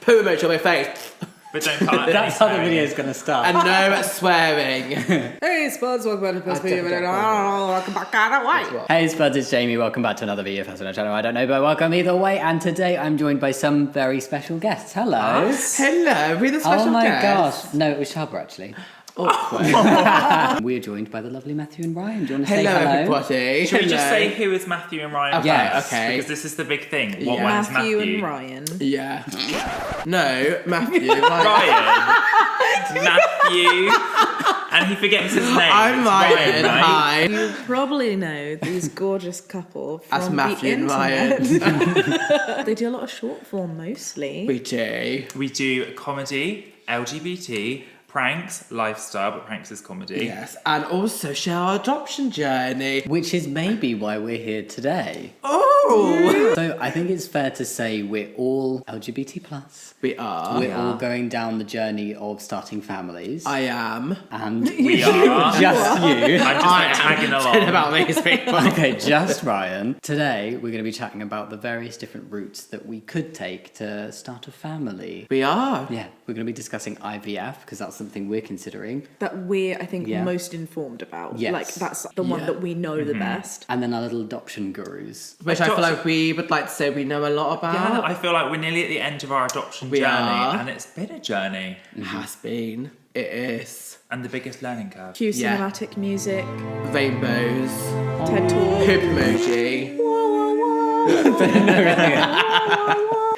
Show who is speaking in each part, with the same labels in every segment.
Speaker 1: Poo emoji on my face.
Speaker 2: But don't cut any
Speaker 3: That's how the
Speaker 2: swearing.
Speaker 3: video's going to start.
Speaker 1: And no swearing.
Speaker 4: Hey, Spuds, welcome back to the first video. Welcome back, White.
Speaker 3: Hey Spuds, it's Jamie. Welcome back to another video for us on our channel. I don't know, but welcome either way. And today I'm joined by some very special guests. Hello.
Speaker 1: Hello, we're the special
Speaker 3: Oh my
Speaker 1: guest.
Speaker 3: gosh. No, it was Shabba actually.
Speaker 1: Awkward.
Speaker 3: We are joined by the lovely Matthew and Ryan. Do you want to say
Speaker 1: Hello,
Speaker 3: hello?
Speaker 1: everybody.
Speaker 2: Should we just
Speaker 1: Hello.
Speaker 2: say who is Matthew and Ryan?
Speaker 1: Okay,
Speaker 2: first?
Speaker 1: okay.
Speaker 2: Because this is the big thing. What
Speaker 1: Yeah.
Speaker 2: one is
Speaker 4: Matthew
Speaker 2: Matthew?
Speaker 4: and Ryan.
Speaker 1: Yeah. No, Matthew.
Speaker 2: Ryan. Matthew. And he forgets his name.
Speaker 1: I'm
Speaker 2: It's
Speaker 1: Ryan.
Speaker 2: right?
Speaker 1: Hi.
Speaker 4: You probably know these gorgeous couple from
Speaker 1: That's Matthew
Speaker 4: the
Speaker 1: and
Speaker 4: internet. They do a lot of short form mostly.
Speaker 1: We do.
Speaker 2: We do comedy, LGBT, pranks, lifestyle, but pranks is comedy.
Speaker 1: Yes, and also share our adoption journey.
Speaker 3: Which is maybe why we're here today.
Speaker 1: Oh!
Speaker 3: So I think it's fair to say we're all LGBT plus.
Speaker 1: We are.
Speaker 3: We're all going down the journey of starting families.
Speaker 1: I am.
Speaker 3: And
Speaker 2: We are.
Speaker 3: just you.
Speaker 2: I'm just like tagging
Speaker 1: Tell
Speaker 2: along.
Speaker 1: about these people.
Speaker 3: Okay, just Ryan. Today, we're going to be chatting about the various different routes that we could take to start a family.
Speaker 1: We are.
Speaker 3: Yeah, we're going to be discussing IVF because that's something we're considering.
Speaker 4: That we're, I think,
Speaker 3: Yeah.
Speaker 4: most informed about.
Speaker 3: Yes.
Speaker 4: Like, that's the one
Speaker 1: Yeah.
Speaker 4: that we know the best.
Speaker 3: And then our little adoption gurus.
Speaker 1: Which I feel like we would like to say we know a lot about.
Speaker 2: Yeah, I feel like we're nearly at the end of our adoption
Speaker 1: We
Speaker 2: journey.
Speaker 1: are.
Speaker 2: And it's been a journey.
Speaker 1: It has been. It is.
Speaker 2: And the biggest learning curve.
Speaker 4: Cue
Speaker 1: Yeah.
Speaker 4: cinematic music,
Speaker 1: Rainbows.
Speaker 4: TED Talk.
Speaker 1: Poop emoji.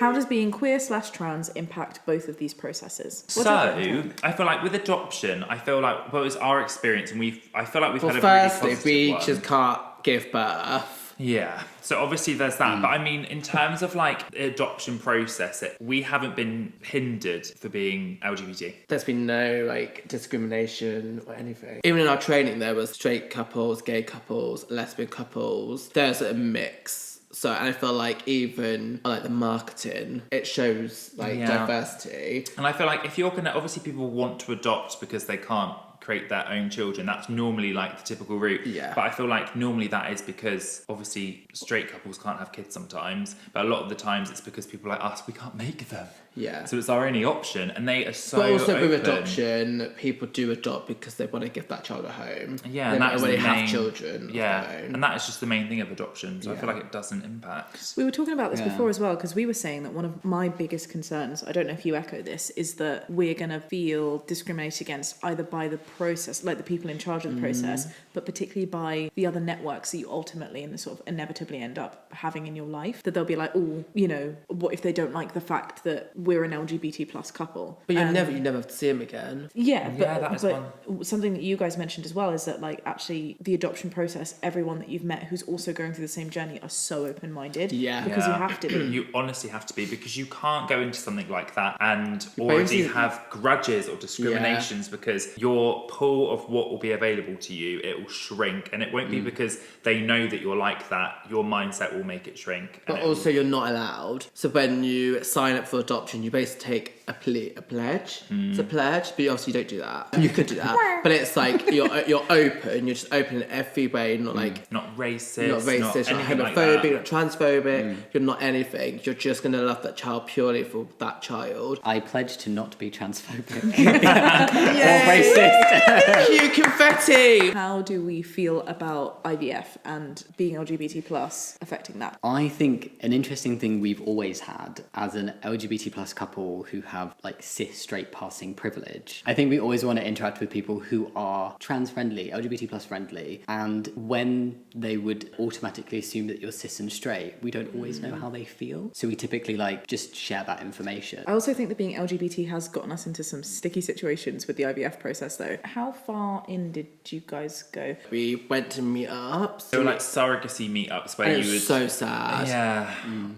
Speaker 4: How does being queer/trans impact both of these processes? What
Speaker 2: So,
Speaker 4: do you think?
Speaker 2: I feel like with adoption, I feel like, well, it was our experience, and I feel like we've
Speaker 1: Well,
Speaker 2: had a really
Speaker 1: firstly,
Speaker 2: positive
Speaker 1: we
Speaker 2: one.
Speaker 1: just can't give birth.
Speaker 2: Yeah, so obviously there's that, but I mean, in terms of like the adoption process, we haven't been hindered for being LGBT.
Speaker 1: There's been no like discrimination or anything. Even in our training, there was straight couples, gay couples, lesbian couples. There's a mix. So, and I feel like even on, like the marketing, it shows like
Speaker 2: Yeah.
Speaker 1: diversity.
Speaker 2: And I feel like if you're gonna, obviously people want to adopt because they can't create their own children. That's normally like the typical route.
Speaker 1: Yeah.
Speaker 2: But I feel like normally that is because obviously straight couples can't have kids sometimes, but a lot of the times it's because people like us, we can't make them.
Speaker 1: Yeah.
Speaker 2: So it's our only option, and they are so
Speaker 1: But also with
Speaker 2: open.
Speaker 1: adoption, people do adopt because they want to give that child a home.
Speaker 2: Yeah,
Speaker 1: no
Speaker 2: and
Speaker 1: matter
Speaker 2: that's
Speaker 1: when
Speaker 2: the
Speaker 1: they have
Speaker 2: main,
Speaker 1: children. of
Speaker 2: Yeah,
Speaker 1: their own.
Speaker 2: and that is just the main thing of adoption. So I feel
Speaker 1: Yeah.
Speaker 2: like it doesn't impact.
Speaker 4: We were talking about this
Speaker 3: Yeah.
Speaker 4: before as well, because we were saying that one of my biggest concerns, I don't know if you echo this, is that we're going to feel discriminated against either by the process, like the people in charge of the process, but particularly by the other networks that you ultimately and sort of inevitably end up having in your life. That they'll be like, oh, you know, what if they don't like the fact that we're an LGBT plus couple?
Speaker 1: But you
Speaker 4: And-
Speaker 1: never have to see him again.
Speaker 4: Yeah,
Speaker 2: Yeah, that is
Speaker 4: but something that you guys mentioned as well is that like actually the adoption process, everyone that you've met who's also going through the same journey are so open-minded.
Speaker 1: Yeah.
Speaker 4: Because you
Speaker 2: Yeah.
Speaker 4: have to be.
Speaker 2: You honestly have to be, because you can't go into something like that and already
Speaker 1: Basically-
Speaker 2: have grudges or discriminations, because your pool of what will be available to you, it will shrink, and it won't be because they know that you're like that. Your mindset will make it shrink. and
Speaker 1: But
Speaker 2: it will-
Speaker 1: also, you're not allowed. So when you sign up for adoption, you basically take a pledge. It's a pledge, but obviously you don't do that. You could do that, but it's like you're open. You're just open in every way, not like
Speaker 2: not racist,
Speaker 1: not racist, not
Speaker 2: anything like
Speaker 1: homophobic,
Speaker 2: that.
Speaker 1: not transphobic. You're not anything. You're just gonna love that child purely for that child.
Speaker 3: I pledge to not be transphobic
Speaker 1: Yay!
Speaker 3: or racist.
Speaker 1: Cue confetti.
Speaker 4: How do we feel about IVF and being LGBT plus affecting that?
Speaker 3: I think an interesting thing we've always had as an LGBT plus couple who have like cis straight passing privilege, I think we always want to interact with people who are trans friendly, LGBT plus friendly, and when they would automatically assume that you're cis and straight, we don't always know how they feel. So we typically like just share that information.
Speaker 4: I also think that being LGBT has gotten us into some sticky situations with the IVF process though. How far in did you guys go?
Speaker 1: We went to meetups.
Speaker 2: There were like surrogacy meetups where
Speaker 1: And it
Speaker 2: you would.
Speaker 1: was so sad.
Speaker 2: Yeah,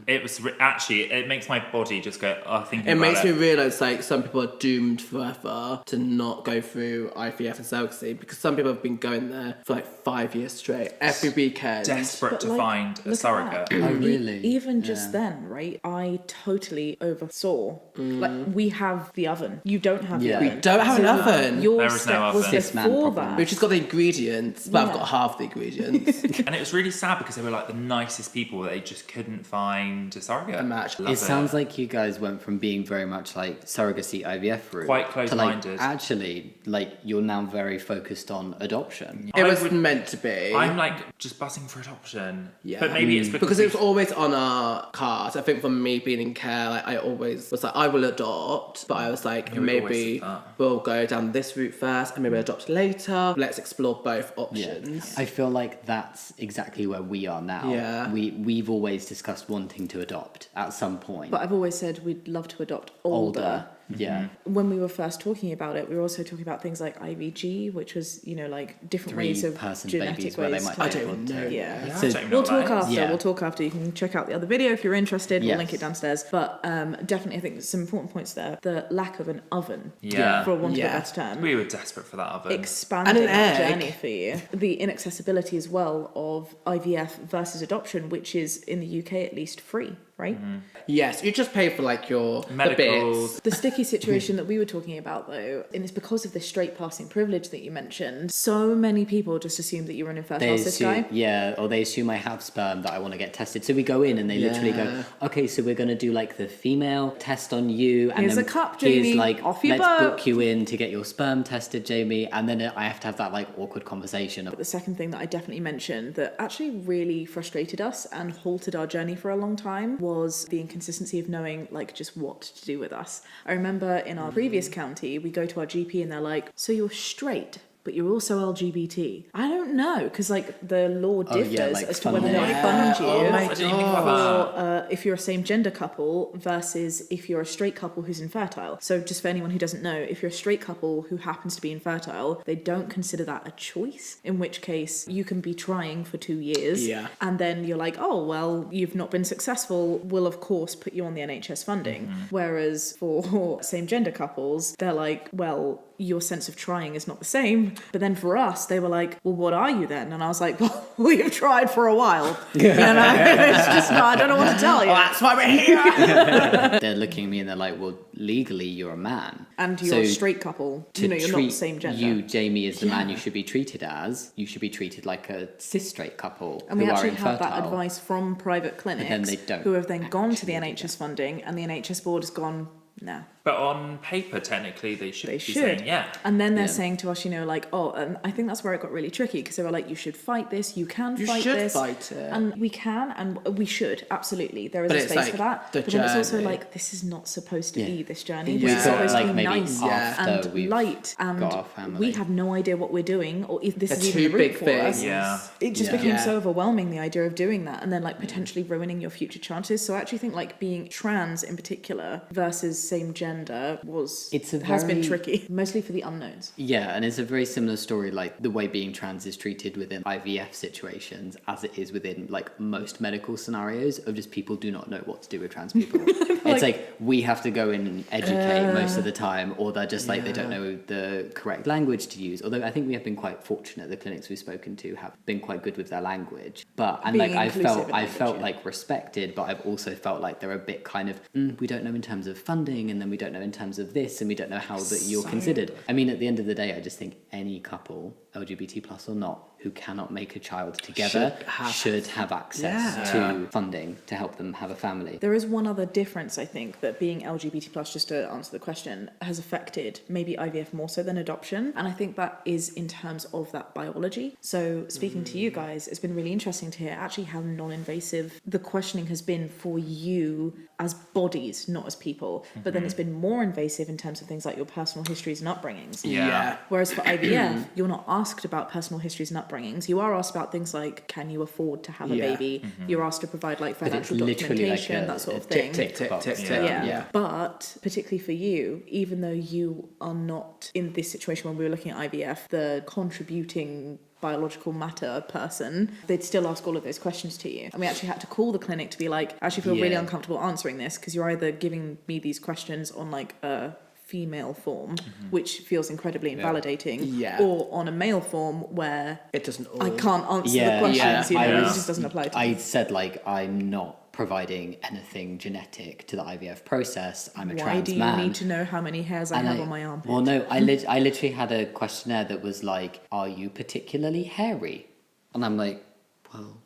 Speaker 2: it was actually. It makes my body just go. Oh, thinking
Speaker 1: It
Speaker 2: about
Speaker 1: makes
Speaker 2: it.
Speaker 1: me realise like some people are doomed forever to not go through IVF and surrogacy, because some people have been going there for like 5 years straight, every weekend.
Speaker 2: desperate
Speaker 4: But,
Speaker 2: to
Speaker 4: like,
Speaker 2: find a
Speaker 4: look at
Speaker 2: surrogate.
Speaker 4: that.
Speaker 3: Oh, really?
Speaker 4: Even just
Speaker 3: Yeah.
Speaker 4: then, right? I totally oversaw. Like we have the oven. You don't have
Speaker 3: Yeah.
Speaker 4: the
Speaker 3: We
Speaker 4: oven.
Speaker 1: don't have an oven.
Speaker 4: Your
Speaker 2: There is no no
Speaker 4: was
Speaker 2: oven.
Speaker 3: Cis man
Speaker 4: before
Speaker 3: problem.
Speaker 4: that.
Speaker 1: We've just got the ingredients, but I've
Speaker 4: Yeah.
Speaker 1: got half the ingredients.
Speaker 2: And it was really sad because they were like the nicest people. They just couldn't find a surrogate.
Speaker 1: A match.
Speaker 2: Love
Speaker 3: It sounds like you guys went from being very much like surrogacy IVF route
Speaker 2: Quite
Speaker 3: to like
Speaker 2: close-minded.
Speaker 3: actually like you're now very focused on adoption.
Speaker 1: It
Speaker 2: I
Speaker 1: was
Speaker 2: would-
Speaker 1: meant to be.
Speaker 2: I'm like just buzzing for adoption.
Speaker 1: Yeah.
Speaker 2: But maybe it's
Speaker 1: because it was always on our cards. I think for me being in care, like I always was like, I will adopt, but I was like,
Speaker 2: Yeah, we always
Speaker 1: maybe
Speaker 2: said that.
Speaker 1: we'll go down this route first and maybe adopt later. Let's explore both
Speaker 3: Yeah.
Speaker 1: options.
Speaker 3: I feel like that's exactly where we are now.
Speaker 1: Yeah.
Speaker 3: We've always discussed wanting to adopt at some point.
Speaker 4: But I've always said we'd love to adopt older.
Speaker 3: Yeah.
Speaker 4: When we were first talking about it, we were also talking about things like IVG, which was, you know, like different ways of
Speaker 3: 3-person
Speaker 4: genetic
Speaker 3: babies where they
Speaker 4: ways
Speaker 3: might
Speaker 4: to...
Speaker 1: I don't
Speaker 3: want to-
Speaker 1: know.
Speaker 4: Yeah.
Speaker 2: Yeah,
Speaker 3: So-
Speaker 2: I don't even
Speaker 4: We'll
Speaker 2: know what
Speaker 4: talk
Speaker 2: that is.
Speaker 4: after.
Speaker 3: Yeah.
Speaker 4: We'll talk after. You can check out the other video if you're interested. We'll
Speaker 3: Yes.
Speaker 4: link it downstairs. But definitely, I think there's some important points there. The lack of an oven,
Speaker 2: Yeah.
Speaker 4: for want of a
Speaker 1: Yeah.
Speaker 4: better term,
Speaker 2: We were desperate for that oven.
Speaker 4: expanding
Speaker 1: And an
Speaker 4: that
Speaker 1: egg.
Speaker 4: journey for you. The inaccessibility as well of IVF versus adoption, which is in the UK at least free, right?
Speaker 1: Yes, you just pay for like your
Speaker 2: Medicals.
Speaker 1: the bits.
Speaker 4: The sticky situation that we were talking about, though, and it's because of this straight passing privilege that you mentioned. So many people just assume that you're an infertile
Speaker 3: They
Speaker 4: cis
Speaker 3: assume,
Speaker 4: guy.
Speaker 3: yeah, or they assume I have sperm that I want to get tested. So we go in and they literally go,
Speaker 1: Yeah.
Speaker 3: okay, so we're going to do like the female test on you. And
Speaker 4: Here's
Speaker 3: then
Speaker 4: a cup,
Speaker 3: here's
Speaker 4: Jamie.
Speaker 3: like,
Speaker 4: Off you
Speaker 3: let's
Speaker 4: go."
Speaker 3: book you in to get your sperm tested, Jamie. And then I have to have that like awkward conversation.
Speaker 4: But the second thing that I definitely mentioned that actually really frustrated us and halted our journey for a long time was the inconsistency of knowing like just what to do with us. I remember in our previous county, we go to our GP and they're like, so you're straight, but you're also LGBT. I don't know, because like the law
Speaker 3: Oh, yeah,
Speaker 4: differs
Speaker 3: like
Speaker 4: as to whether
Speaker 3: funding.
Speaker 4: they fund you.
Speaker 2: Oh my I didn't even think about that.
Speaker 4: If you're a same gender couple versus if you're a straight couple who's infertile. So just for anyone who doesn't know, if you're a straight couple who happens to be infertile, they don't consider that a choice, in which case you can be trying for 2 years
Speaker 1: Yeah.
Speaker 4: and then you're like, oh, well, you've not been successful, we'll of course put you on the NHS funding. Whereas for same gender couples, they're like, well, your sense of trying is not the same. But then for us, they were like, well, what are you then? And I was like, well, we've tried for a while. You know, it's just not, I don't know what to tell you.
Speaker 1: Well, that's why we're here.
Speaker 3: They're looking at me and they're like, well, legally you're a man.
Speaker 4: And you're a
Speaker 3: So
Speaker 4: straight couple.
Speaker 3: to
Speaker 4: You know, you're not
Speaker 3: treat
Speaker 4: the same gender.
Speaker 3: you, Jamie, as the man you should be treated as. You should be treated like a cis straight couple
Speaker 4: And we
Speaker 3: who are
Speaker 4: actually
Speaker 3: infertile.
Speaker 4: have that advice from private clinics
Speaker 3: then they don't
Speaker 4: who have then gone to the
Speaker 3: actually do
Speaker 4: NHS funding, and the NHS board has gone, nah.
Speaker 2: But on paper, technically, they should
Speaker 4: They
Speaker 2: be
Speaker 4: should.
Speaker 2: saying, yeah.
Speaker 4: And then they're
Speaker 3: Yeah.
Speaker 4: saying to us, you know, like, oh, and I think that's where it got really tricky, because they were like, you should fight this, you can
Speaker 1: You
Speaker 4: fight
Speaker 1: should
Speaker 4: this.
Speaker 1: fight it.
Speaker 4: And we can, and we should, absolutely. There is
Speaker 1: But
Speaker 4: a
Speaker 1: it's
Speaker 4: space
Speaker 1: like
Speaker 4: for that.
Speaker 1: the
Speaker 4: But then it's also
Speaker 1: journey.
Speaker 4: like, this is not supposed to
Speaker 3: Yeah.
Speaker 4: be this journey.
Speaker 1: Yeah.
Speaker 4: This is
Speaker 1: We
Speaker 4: supposed
Speaker 3: thought,
Speaker 4: to
Speaker 3: like,
Speaker 4: be
Speaker 3: maybe
Speaker 4: nice
Speaker 3: after
Speaker 4: and
Speaker 3: we've
Speaker 4: light. And
Speaker 3: got our family.
Speaker 4: we have no idea what we're doing, or if this
Speaker 1: They're
Speaker 4: is even
Speaker 1: two
Speaker 4: the route
Speaker 1: big
Speaker 4: for
Speaker 1: things.
Speaker 4: us.
Speaker 2: Yeah.
Speaker 4: It just
Speaker 1: Yeah.
Speaker 4: became
Speaker 1: Yeah.
Speaker 4: so overwhelming, the idea of doing that, and then like potentially ruining your future chances. So I actually think like being trans in particular versus same gender has been
Speaker 3: very-
Speaker 4: tricky, mostly for the unknowns.
Speaker 3: Yeah, and it's a very similar story, like the way being trans is treated within IVF situations as it is within like most medical scenarios of just people do not know what to do with trans people. It's like we have to go in and educate most of the time, or they're just like they don't know the correct language to use. Although I think we have been quite fortunate, the clinics we've spoken to have been quite good with their language. But and
Speaker 4: Being
Speaker 3: like I
Speaker 4: inclusive
Speaker 3: felt
Speaker 4: in
Speaker 3: I
Speaker 4: language,
Speaker 3: felt
Speaker 4: yeah.
Speaker 3: like respected, but I've also felt like they're a bit kind of we don't know in terms of funding, and then we don't know in terms of this, and we don't know how that you're considered. I mean, at the end of the day, I just think any couple, LGBT plus or not, who cannot make a child together should have access to funding to help them have a family.
Speaker 4: There is one other difference, I think, that being LGBT plus, just to answer the question, has affected maybe IVF more so than adoption. And I think that is in terms of that biology. So speaking to you guys, it's been really interesting to hear actually how non-invasive the questioning has been for you as bodies, not as people. But then it's been more invasive in terms of things like your personal histories and upbringings.
Speaker 2: Yeah.
Speaker 4: Whereas for IVF, you're not asked about personal histories and upbringings. You are asked about things like, can you afford to have a baby? You're asked to provide like
Speaker 3: But it's
Speaker 4: financial
Speaker 3: literally like
Speaker 4: documentation, that sort of thing.
Speaker 1: Tick, tick, tick, tick.
Speaker 2: Yeah.
Speaker 1: Yeah.
Speaker 4: But particularly for you, even though you are not in this situation when we were looking at IVF, the contributing biological matter person, they'd still ask all of those questions to you. And we actually had to call the clinic to be like, I actually feel really
Speaker 3: Yeah.
Speaker 4: uncomfortable answering this, because you're either giving me these questions on like a female form, which feels incredibly invalidating,
Speaker 1: Yeah.
Speaker 4: or on a male form where
Speaker 1: It doesn't.
Speaker 4: I can't answer
Speaker 3: Yeah,
Speaker 4: the questions,
Speaker 3: yeah,
Speaker 4: you know,
Speaker 3: I
Speaker 4: it
Speaker 3: was-
Speaker 4: just doesn't apply to me.
Speaker 3: I said like I'm not providing anything genetic to the IVF process. I'm a
Speaker 4: Why
Speaker 3: trans
Speaker 4: do you
Speaker 3: man.
Speaker 4: need to know how many hairs I have on my armpit?
Speaker 3: Well, no, I literally had a questionnaire that was like, "Are you particularly hairy?" And I'm like, "Well."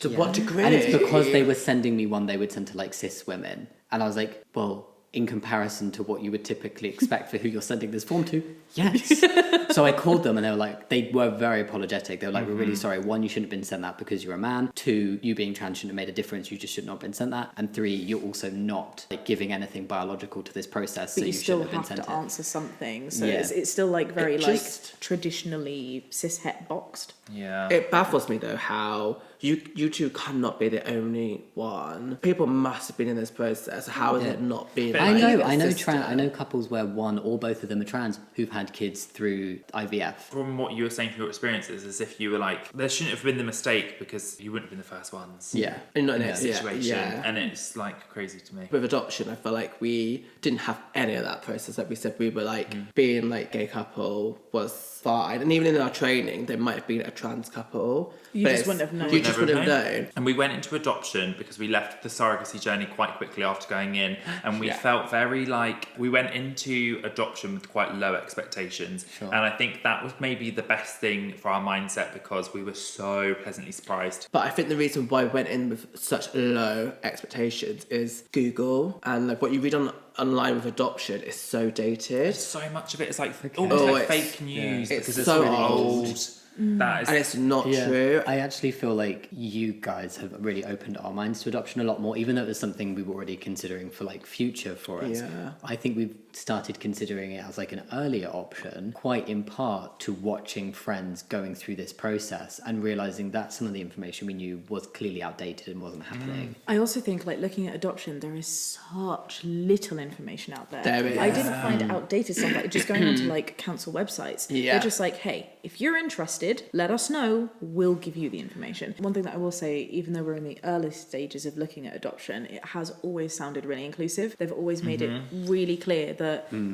Speaker 1: To
Speaker 3: yeah.
Speaker 1: what degree?
Speaker 3: And it's because they were sending me one they would send to like cis women. And I was like, well, in comparison to what you would typically expect for who you're sending this form to, yes. So I called them and they were very apologetic. They were like, we're really sorry. 1, you shouldn't have been sent that because you're a man. 2, you being trans shouldn't have made a difference. You just should not have been sent that. And 3, you're also not like, giving anything biological to this process.
Speaker 4: But
Speaker 3: so
Speaker 4: you still
Speaker 3: shouldn't
Speaker 4: have
Speaker 3: have been
Speaker 4: to
Speaker 3: sent
Speaker 4: answer something. So
Speaker 3: Yeah.
Speaker 4: it's still like very like
Speaker 1: just-
Speaker 4: traditionally cis-het boxed.
Speaker 2: Yeah.
Speaker 1: It baffles me though how you two cannot be the only one. People must have been in this process. How has it not been?
Speaker 2: But
Speaker 3: I know
Speaker 1: consistent?
Speaker 3: I know couples where one or both of them are trans who've had kids through IVF.
Speaker 2: From what you were saying from your experiences, as if you were like, there shouldn't have been the mistake because you wouldn't have been the first ones.
Speaker 3: Yeah.
Speaker 1: And not in
Speaker 2: In
Speaker 1: a
Speaker 2: that situation.
Speaker 1: Yeah.
Speaker 2: And it's like crazy to me.
Speaker 1: With adoption, I feel like we didn't have any of that process. Like we said, we were like being like gay couple was fine, and even in our training, there might have been a trans couple.
Speaker 4: You
Speaker 1: but
Speaker 4: just
Speaker 1: it's-
Speaker 4: wouldn't have known.
Speaker 1: You just wouldn't have known.
Speaker 2: And we went into adoption because we left the surrogacy journey quite quickly after going in, and we felt very like we went into adoption with quite low expectations.
Speaker 3: Sure.
Speaker 2: And I think that was maybe the best thing for our mindset because we were so pleasantly surprised.
Speaker 1: But I think the reason why we went in with such low expectations is Google, and like what you read online with adoption is so dated.
Speaker 2: So much of it is like almost
Speaker 1: Oh,
Speaker 2: like
Speaker 1: it's-
Speaker 2: fake news
Speaker 1: yeah.
Speaker 2: because
Speaker 1: It's
Speaker 2: it's
Speaker 1: so
Speaker 2: really
Speaker 1: old.
Speaker 2: old. That is
Speaker 1: And it's not true.
Speaker 3: I actually feel like you guys have really opened our minds to adoption a lot more, even though it was something we were already considering for like future for us.
Speaker 1: Yeah.
Speaker 3: I think we've started considering it as like an earlier option, quite in part to watching friends going through this process and realizing that some of the information we knew was clearly outdated and wasn't happening.
Speaker 4: I also think like looking at adoption, there is such little information out there.
Speaker 1: There is.
Speaker 4: I didn't find outdated stuff like just going onto like council websites.
Speaker 1: Yeah.
Speaker 4: They're just like, hey, if you're interested, let us know. We'll give you the information. One thing that I will say, even though we're in the early stages of looking at adoption, it has always sounded really inclusive. They've always made it really clear that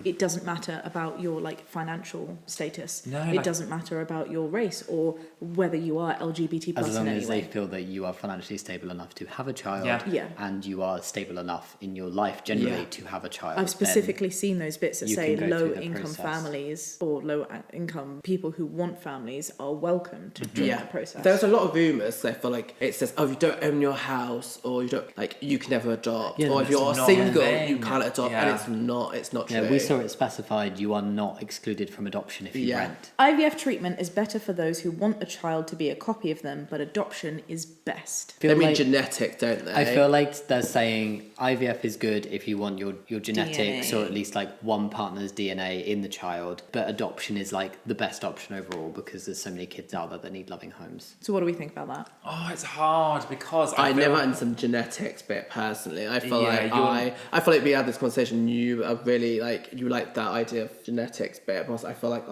Speaker 4: it doesn't matter about your like financial status.
Speaker 2: No,
Speaker 4: it
Speaker 2: like-
Speaker 4: doesn't matter about your race or whether you are LGBT plus
Speaker 3: As long
Speaker 4: in
Speaker 3: as
Speaker 4: any
Speaker 3: they
Speaker 4: way.
Speaker 3: feel that you are financially stable enough to have a child
Speaker 4: Yeah.
Speaker 3: and you are stable enough in your life generally
Speaker 1: Yeah.
Speaker 3: to have a child.
Speaker 4: I've
Speaker 3: then
Speaker 4: specifically seen those bits that
Speaker 3: you
Speaker 4: say
Speaker 3: can go through
Speaker 4: low
Speaker 3: the
Speaker 4: income
Speaker 3: process.
Speaker 4: families or low income people who want families are welcome to join the process.
Speaker 1: There's a lot of rumours. I feel like it says, "Oh, you don't own your house, or you don't like you can never adopt,
Speaker 3: Yeah,
Speaker 1: or if
Speaker 3: that's
Speaker 1: you're
Speaker 2: not
Speaker 1: single,
Speaker 2: a thing.
Speaker 1: you can't adopt."
Speaker 2: Yeah.
Speaker 1: And it's not. It's not true.
Speaker 3: Yeah, we saw it specified you are not excluded from adoption if you
Speaker 1: Yeah.
Speaker 3: rent.
Speaker 4: IVF treatment is better for those who want a child to be a copy of them, but adoption is best.
Speaker 1: They
Speaker 3: Feel
Speaker 1: mean
Speaker 3: like-
Speaker 1: genetic, don't they?
Speaker 3: I feel like they're saying IVF is good if you want your genetics
Speaker 4: DNA.
Speaker 3: or at least like one partner's DNA in the child, but adoption is like the best option overall because there's so many kids out there that need loving homes.
Speaker 4: So what do we think about that?
Speaker 2: Oh, it's hard because
Speaker 1: I
Speaker 2: feel
Speaker 1: never
Speaker 2: like-
Speaker 1: understand genetics bit personally. I feel
Speaker 2: Yeah,
Speaker 1: like
Speaker 2: you're-
Speaker 1: I feel like we had this conversation. You are really like you like that idea of genetics bit, but I feel like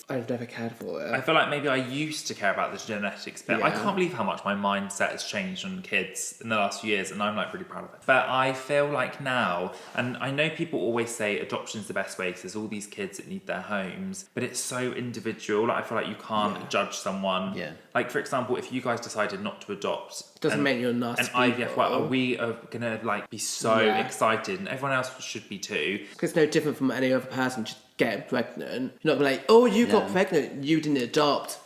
Speaker 1: I've never cared for it.
Speaker 2: I feel like maybe I used to care about the genetics bit. I
Speaker 1: Yeah.
Speaker 2: can't believe how much my mindset has changed on kids in the last few years, and I'm like really proud of it. But I feel like now, and I know people always say adoption's the best way because there's all these kids that need their homes, but it's so individual. Like I feel like you can't judge someone.
Speaker 3: Yeah.
Speaker 2: Like for example, if you guys decided not to adopt,
Speaker 1: Doesn't
Speaker 2: and-
Speaker 1: make you a nice
Speaker 2: And IVF,
Speaker 1: people.
Speaker 2: well, we are gonna like be so
Speaker 1: Yeah.
Speaker 2: excited, and everyone else should be too.
Speaker 1: Because it's no different from any other person just getting pregnant. You're not like, oh, you got
Speaker 3: Yeah.
Speaker 1: pregnant, you didn't adopt.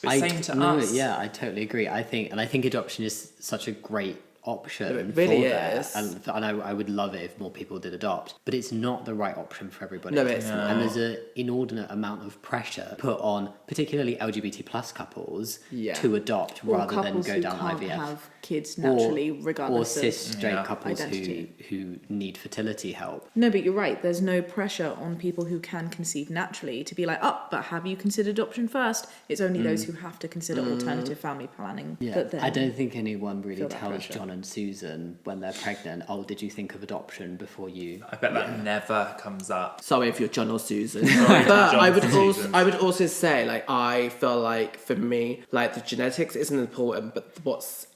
Speaker 2: But same to
Speaker 3: no,
Speaker 2: us.
Speaker 3: Yeah, I totally agree. I think adoption is such a great option.
Speaker 1: It really
Speaker 3: for that.
Speaker 1: is.
Speaker 3: And I would love it if more people did adopt, but it's not the right option for everybody.
Speaker 1: No, it's not.
Speaker 3: And there's an inordinate amount of pressure put on particularly LGBT plus couples
Speaker 1: Yeah.
Speaker 3: to adopt
Speaker 4: Or
Speaker 3: rather than
Speaker 4: couples
Speaker 3: go
Speaker 4: who
Speaker 3: down
Speaker 4: can't
Speaker 3: IVF.
Speaker 4: have kids naturally,
Speaker 3: or
Speaker 4: regardless
Speaker 3: cis
Speaker 4: of
Speaker 3: straight
Speaker 2: Yeah.
Speaker 3: couples
Speaker 4: identity.
Speaker 3: who need fertility help.
Speaker 4: No, but you're right. There's no pressure on people who can conceive naturally to be like, oh, but have you considered adoption first? It's only those who have to consider alternative family planning.
Speaker 3: Yeah,
Speaker 4: That then
Speaker 3: I don't think anyone really
Speaker 4: feel that
Speaker 3: tells
Speaker 4: pressure.
Speaker 3: John and and Susan when they're pregnant, oh, did you think of adoption before you?
Speaker 2: I bet that never comes up.
Speaker 1: Sorry if you're John or Susan.
Speaker 2: Sorry to
Speaker 1: But
Speaker 2: John
Speaker 1: I would
Speaker 2: and
Speaker 1: also
Speaker 2: Susan.
Speaker 1: I would also say, like, I feel like for me, like, the genetics isn't important, but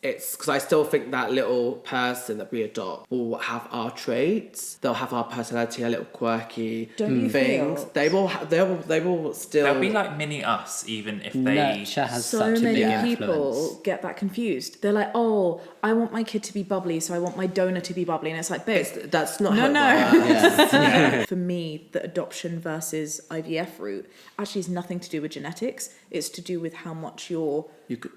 Speaker 1: it's because I still think that little person that we adopt will have our traits. They'll have our personality, a little quirky
Speaker 4: Don't you
Speaker 1: things.
Speaker 4: feel-
Speaker 1: They will still.
Speaker 2: They'll be like mini us, even if they.
Speaker 3: Nurture has
Speaker 4: So
Speaker 3: such a
Speaker 4: many
Speaker 3: big
Speaker 4: people
Speaker 3: influence.
Speaker 4: get that confused. They're like, oh, I want my kid to be bubbly, so I want my donor to be bubbly. And it's like, babe,
Speaker 1: That's not how
Speaker 4: no.
Speaker 1: it works.
Speaker 3: Yeah.
Speaker 4: For me, the adoption versus IVF route actually has nothing to do with genetics. It's to do with how much you're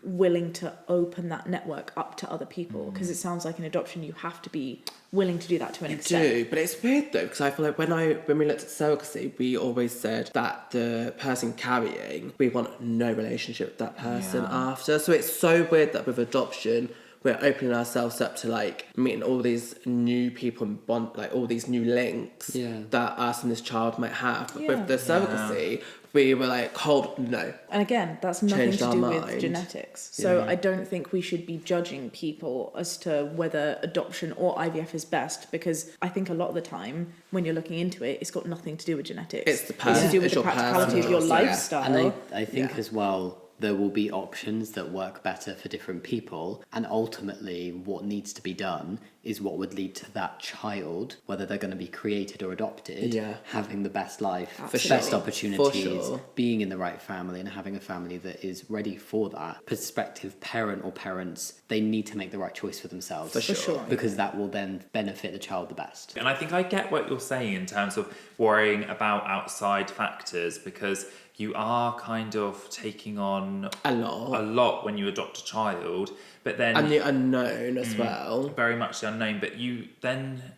Speaker 4: willing to open that network up to other people. Because it sounds like in adoption, you have to be willing to do that to an extent.
Speaker 1: Do, but it's weird though, because I feel like when we looked at surrogacy, we always said that the person carrying, we want no relationship with that person after. So it's so weird that with adoption, we're opening ourselves up to like meeting all these new people and bond, like all these new links that us and this child might have. But with the surrogacy, we were like, hold, no.
Speaker 4: And again, that's nothing
Speaker 1: Changed
Speaker 4: to
Speaker 1: our
Speaker 4: do
Speaker 1: mind.
Speaker 4: with genetics. So I don't think we should be judging people as to whether adoption or IVF is best, because I think a lot of the time when you're looking into it, it's got nothing to do with genetics.
Speaker 1: It's the
Speaker 4: It's to do with
Speaker 1: it's
Speaker 4: the
Speaker 1: your
Speaker 4: practicality of your
Speaker 1: personal, yeah.
Speaker 4: lifestyle.
Speaker 3: And I think as well, there will be options that work better for different people, and ultimately what needs to be done is what would lead to that child, whether they're going to be created or adopted, having the best life,
Speaker 4: Absolutely.
Speaker 3: best
Speaker 1: For
Speaker 3: opportunities,
Speaker 1: sure.
Speaker 3: being in the right family and having a family that is ready for that. Prospective parent or parents, they need to make the right choice for themselves.
Speaker 1: For sure.
Speaker 3: Because that will then benefit the child the best.
Speaker 2: And I think I get what you're saying in terms of worrying about outside factors, because you are kind of taking on
Speaker 1: A lot.
Speaker 2: a lot when you adopt a child, but then
Speaker 1: And the unknown as well.
Speaker 2: very much the unknown. But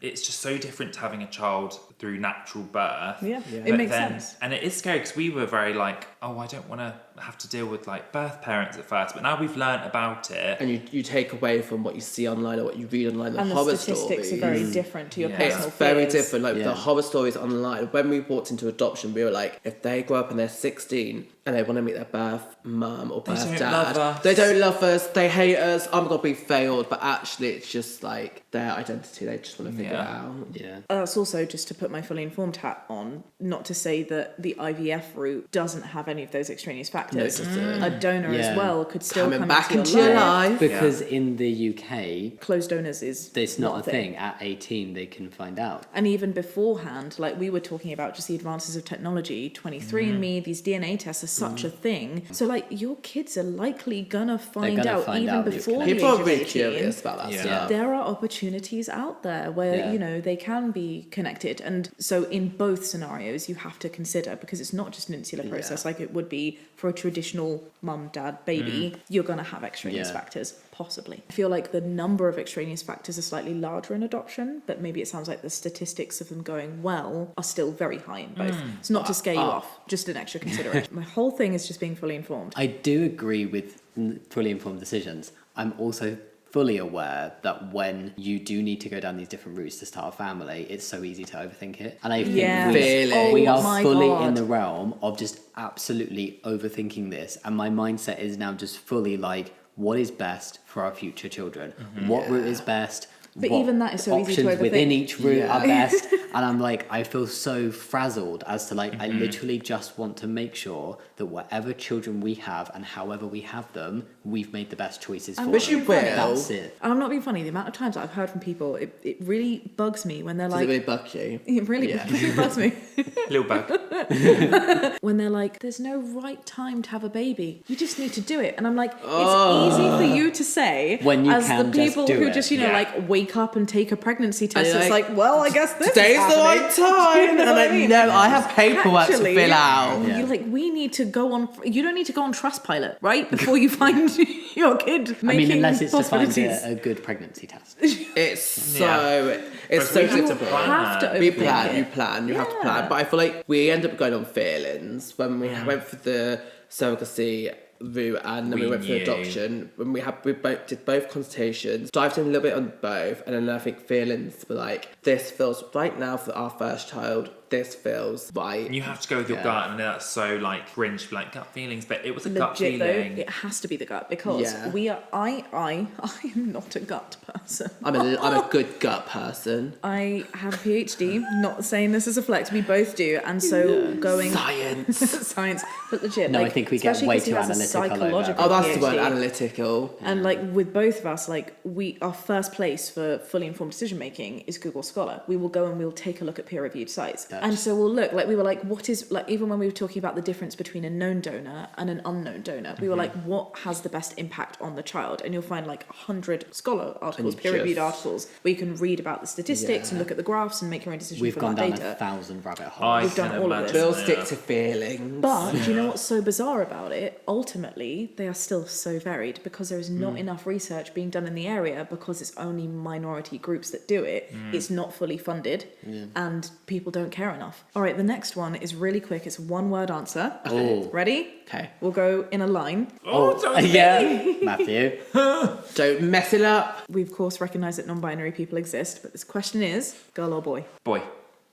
Speaker 2: it's just so different to having a child through natural birth.
Speaker 4: Yeah,
Speaker 2: But
Speaker 4: it makes sense.
Speaker 2: And it is scary because we were very like, oh, I don't want to have to deal with like birth parents at first, but now we've learnt about it.
Speaker 1: And you take away from what you see online or what you read online, the
Speaker 4: And the
Speaker 1: horror
Speaker 4: statistics
Speaker 1: stories.
Speaker 4: are very different to your
Speaker 2: Yeah.
Speaker 4: personal
Speaker 1: It's very
Speaker 4: fears.
Speaker 1: different. Like
Speaker 3: Yeah.
Speaker 1: the horror stories online. When we walked into adoption, we were like, if they grow up and they're 16 and they want to meet their birth mum or birth
Speaker 2: don't
Speaker 1: dad,
Speaker 2: love us.
Speaker 1: they don't love us. They hate us. Oh my god, we failed. But actually, it's just like their identity. They just want to figure it
Speaker 2: Yeah.
Speaker 1: out.
Speaker 3: Yeah.
Speaker 4: That's also just to put my fully informed hat on, not to say that the IVF route doesn't have any of those extraneous factors.
Speaker 1: No, it doesn't.
Speaker 4: A donor as
Speaker 3: Yeah.
Speaker 4: well could still
Speaker 1: Coming
Speaker 4: come
Speaker 1: back
Speaker 4: into
Speaker 1: into your
Speaker 4: life.
Speaker 1: life.
Speaker 3: Because in the UK,
Speaker 4: Closed donors is
Speaker 3: it's not a thing. At 18, they can find out.
Speaker 4: And even beforehand, like we were talking about just the advances of technology, 23andMe, these DNA tests are such a thing. So like your kids are likely gonna find
Speaker 3: gonna
Speaker 4: out
Speaker 3: find
Speaker 4: even
Speaker 3: out
Speaker 4: before
Speaker 3: nuclear.
Speaker 4: the
Speaker 1: People
Speaker 4: age
Speaker 1: are
Speaker 4: of
Speaker 1: really
Speaker 4: 18.
Speaker 1: curious about that
Speaker 2: Yeah.
Speaker 1: stuff.
Speaker 4: There are opportunities out there where
Speaker 3: Yeah.
Speaker 4: you know they can be connected, and so in both scenarios you have to consider, because it's not just an insular process like it would be for a traditional mum dad baby. You're going to have extraneous
Speaker 3: Yeah.
Speaker 4: factors, possibly. I feel like the number of extraneous factors are slightly larger in adoption, but maybe it sounds like the statistics of them going well are still very high in both. It's not to scare you off, just an extra consideration. My whole thing is just being fully informed.
Speaker 3: I do agree with fully informed decisions. I'm also fully aware that when you do need to go down these different routes to start a family, it's so easy to overthink it. And I think
Speaker 4: Yeah.
Speaker 1: Really?
Speaker 3: we
Speaker 4: Oh
Speaker 3: are
Speaker 4: my
Speaker 3: fully
Speaker 4: God.
Speaker 3: in the realm of just absolutely overthinking this. And my mindset is now just fully like, what is best for our future children? What route is best?
Speaker 4: But
Speaker 3: what
Speaker 4: even that is so easy to
Speaker 3: options within
Speaker 4: overthink.
Speaker 3: each route
Speaker 1: Yeah.
Speaker 3: are best. And I'm like, I feel so frazzled as to like, I literally just want to make sure that whatever children we have and however we have them, we've made the best choices for
Speaker 1: Which
Speaker 3: them.
Speaker 1: you will.
Speaker 3: That's it.
Speaker 4: And I'm not being funny, the amount of times I've heard from people, it really bugs me when they're
Speaker 1: Does
Speaker 4: like,
Speaker 1: it really bug you?
Speaker 4: it really bugs me.
Speaker 2: Little bug.
Speaker 4: When they're like, there's no right time to have a baby. You just need to do it. And I'm like, it's easy for you to say
Speaker 3: When you
Speaker 4: as
Speaker 3: can
Speaker 4: the
Speaker 3: just
Speaker 4: people
Speaker 3: do
Speaker 4: who
Speaker 3: it.
Speaker 4: just, you know,
Speaker 2: Yeah.
Speaker 4: like wake up and take a pregnancy test.
Speaker 1: you're
Speaker 4: It's
Speaker 1: like,
Speaker 4: like, well, I guess this
Speaker 1: Today's
Speaker 4: is
Speaker 1: the
Speaker 4: happening.
Speaker 1: right time.
Speaker 4: You know
Speaker 1: And
Speaker 4: what I
Speaker 1: I'm like,
Speaker 4: mean?
Speaker 1: no, I have paperwork
Speaker 4: Actually,
Speaker 1: to fill out.
Speaker 3: Yeah.
Speaker 4: You're like, we need to go on. You don't need to go on Trustpilot, right? Before you find your kid
Speaker 3: I
Speaker 4: making
Speaker 3: mean, unless it's to find
Speaker 4: possibilities.
Speaker 3: a good pregnancy test.
Speaker 1: It's so it's
Speaker 2: Whereas
Speaker 1: so
Speaker 2: we have to
Speaker 1: difficult.
Speaker 2: plan
Speaker 4: have to
Speaker 2: that.
Speaker 1: We
Speaker 4: overthink
Speaker 1: plan,
Speaker 4: it.
Speaker 1: you plan, you have to
Speaker 4: Yeah.
Speaker 1: plan. But I feel like we end up going on feelings when we went for the surrogacy. route, and then we
Speaker 2: We
Speaker 1: went for
Speaker 2: knew.
Speaker 1: adoption. When we both did both consultations, dived in a little bit on both, and then I think feelings were like, this feels right now for our first child. This feels right.
Speaker 2: You have to go with your gut, and that's so like cringe, like gut feelings, but it was a gut
Speaker 4: Legit though,
Speaker 2: feeling.
Speaker 4: it has to be the gut because I am not a gut person.
Speaker 1: I'm a good gut person.
Speaker 4: I have a PhD, not saying this as a flex, we both do, and so going
Speaker 1: Science.
Speaker 4: science, but legit.
Speaker 3: No,
Speaker 4: like,
Speaker 3: I think we get
Speaker 4: especially
Speaker 3: way
Speaker 4: 'cause he
Speaker 3: too
Speaker 4: has a
Speaker 3: analytical over
Speaker 4: psychological
Speaker 1: Oh, that's the word,
Speaker 4: PhD.
Speaker 1: analytical.
Speaker 4: And like with both of us, like our first place for fully informed decision making is Google Scholar. We will go and we'll take a look at peer reviewed sites, and so we'll look. Like we were like, what is like even when we were talking about the difference between a known donor and an unknown donor, we were like, what has the best impact on the child? And you'll find like 100 scholar articles, peer reviewed articles, where you can read about the statistics and look at the graphs and make your own decision
Speaker 3: We've
Speaker 4: from
Speaker 3: gone
Speaker 4: that
Speaker 3: down
Speaker 4: data.
Speaker 3: 1,000 rabbit
Speaker 2: I
Speaker 3: holes.
Speaker 4: We've done
Speaker 2: can
Speaker 4: all of
Speaker 2: imagine,
Speaker 4: this.
Speaker 1: We'll stick to feelings.
Speaker 4: But do you know what's so bizarre about it? Ultimately, they are still so varied because there is not enough research being done in the area because it's only minority groups that do it. It's not fully funded and people don't care enough. All right, the next one is really quick. It's a one-word answer.
Speaker 3: Oh.
Speaker 4: Ready?
Speaker 1: Okay.
Speaker 4: We'll go in a line.
Speaker 3: Yeah, Matthew.
Speaker 1: Don't mess it up.
Speaker 4: We, of course, recognise that non-binary people exist, but this question is girl or boy?
Speaker 2: Boy.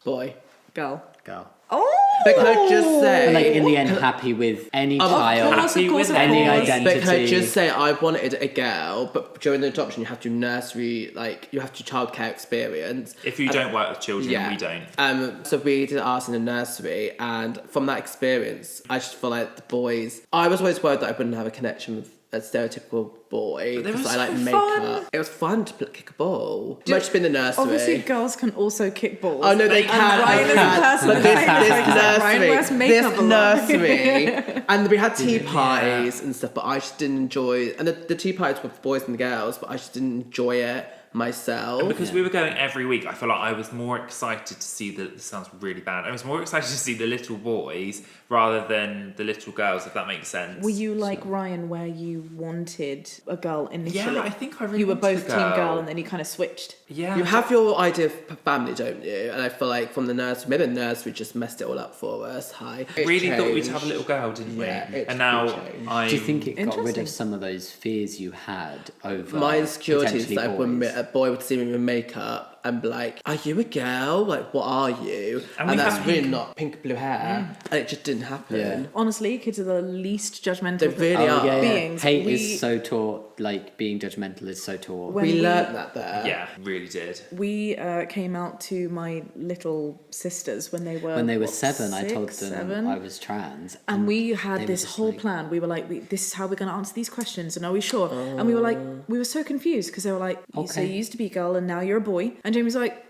Speaker 1: Boy.
Speaker 4: Girl.
Speaker 3: Go.
Speaker 4: Oh!
Speaker 1: But can I just say...
Speaker 3: And like in the end, happy with any child,
Speaker 2: Happy with
Speaker 3: any
Speaker 2: course.
Speaker 3: identity.
Speaker 1: But can I just say, I wanted a girl, but during the adoption, you have to do nursery, like, you have to childcare experience.
Speaker 2: If you don't work with children, we don't.
Speaker 1: So we did ours in the nursery, and from that experience, I just feel like the boys... I was always worried that I wouldn't have a connection with a stereotypical boy
Speaker 2: But they
Speaker 1: because
Speaker 2: were
Speaker 1: I like
Speaker 2: so
Speaker 1: makeup.
Speaker 2: fun.
Speaker 1: It was fun to kick a ball. Much been the nursery.
Speaker 4: Obviously, girls can also kick balls.
Speaker 1: Oh no, they
Speaker 2: And
Speaker 1: can.
Speaker 4: Ryan is a person
Speaker 1: But
Speaker 4: who
Speaker 1: this,
Speaker 4: makes
Speaker 1: this
Speaker 4: makeup. Ryan wears
Speaker 1: nursery,
Speaker 4: makeup a lot.
Speaker 1: and we had tea parties and stuff. But I just didn't enjoy. And the tea parties were for boys and girls, but I just didn't enjoy it myself.
Speaker 2: Because we were going every week, I feel like I was more excited to see this sounds really bad. I was more excited to see the little boys rather than the little girls, if that makes sense.
Speaker 4: Were you like Ryan, where you wanted a girl initially?
Speaker 2: Yeah, I think I really
Speaker 4: You were
Speaker 2: wanted
Speaker 4: both
Speaker 2: a
Speaker 4: team
Speaker 2: girl.
Speaker 4: girl, and then you kind of switched.
Speaker 2: Yeah.
Speaker 1: You have your idea of family, don't you? And I feel like from the nursery, maybe the nursery just messed it all up for us.
Speaker 2: really thought we'd have a little girl, didn't
Speaker 1: Yeah,
Speaker 2: we?
Speaker 1: it's
Speaker 2: And now
Speaker 1: changed.
Speaker 3: Do you think it got rid
Speaker 4: Interesting.
Speaker 3: of some of those fears you had over
Speaker 1: My insecurity is
Speaker 3: potentially
Speaker 1: that when
Speaker 3: boys?
Speaker 1: a boy would see me with makeup and be like, "Are you a girl? Like, what are you?"
Speaker 2: And
Speaker 1: And
Speaker 2: we
Speaker 1: that's
Speaker 2: have
Speaker 1: really
Speaker 2: pink-
Speaker 1: not pink blue hair, and it just didn't happen.
Speaker 3: Yeah.
Speaker 4: Honestly, kids are the least judgmental.
Speaker 1: They really
Speaker 3: Oh,
Speaker 1: are.
Speaker 3: yeah, yeah.
Speaker 4: beings.
Speaker 3: Hate
Speaker 4: We-
Speaker 3: is so taught, like being judgmental is so taught.
Speaker 4: When
Speaker 1: We
Speaker 4: we-
Speaker 1: learnt that there.
Speaker 2: Yeah, really did.
Speaker 4: We came out to my little sisters when they were
Speaker 3: 7, I told them
Speaker 4: 7?
Speaker 3: I was trans.
Speaker 4: And we
Speaker 3: they
Speaker 4: had
Speaker 3: were
Speaker 4: this
Speaker 3: just
Speaker 4: whole
Speaker 3: like-
Speaker 4: plan. We were like, this is how we're going to answer these questions. And are we sure? And we were like, we were so confused because they were like, so
Speaker 3: Okay.
Speaker 4: you used to be a girl and now you're a boy. And Jamie's like,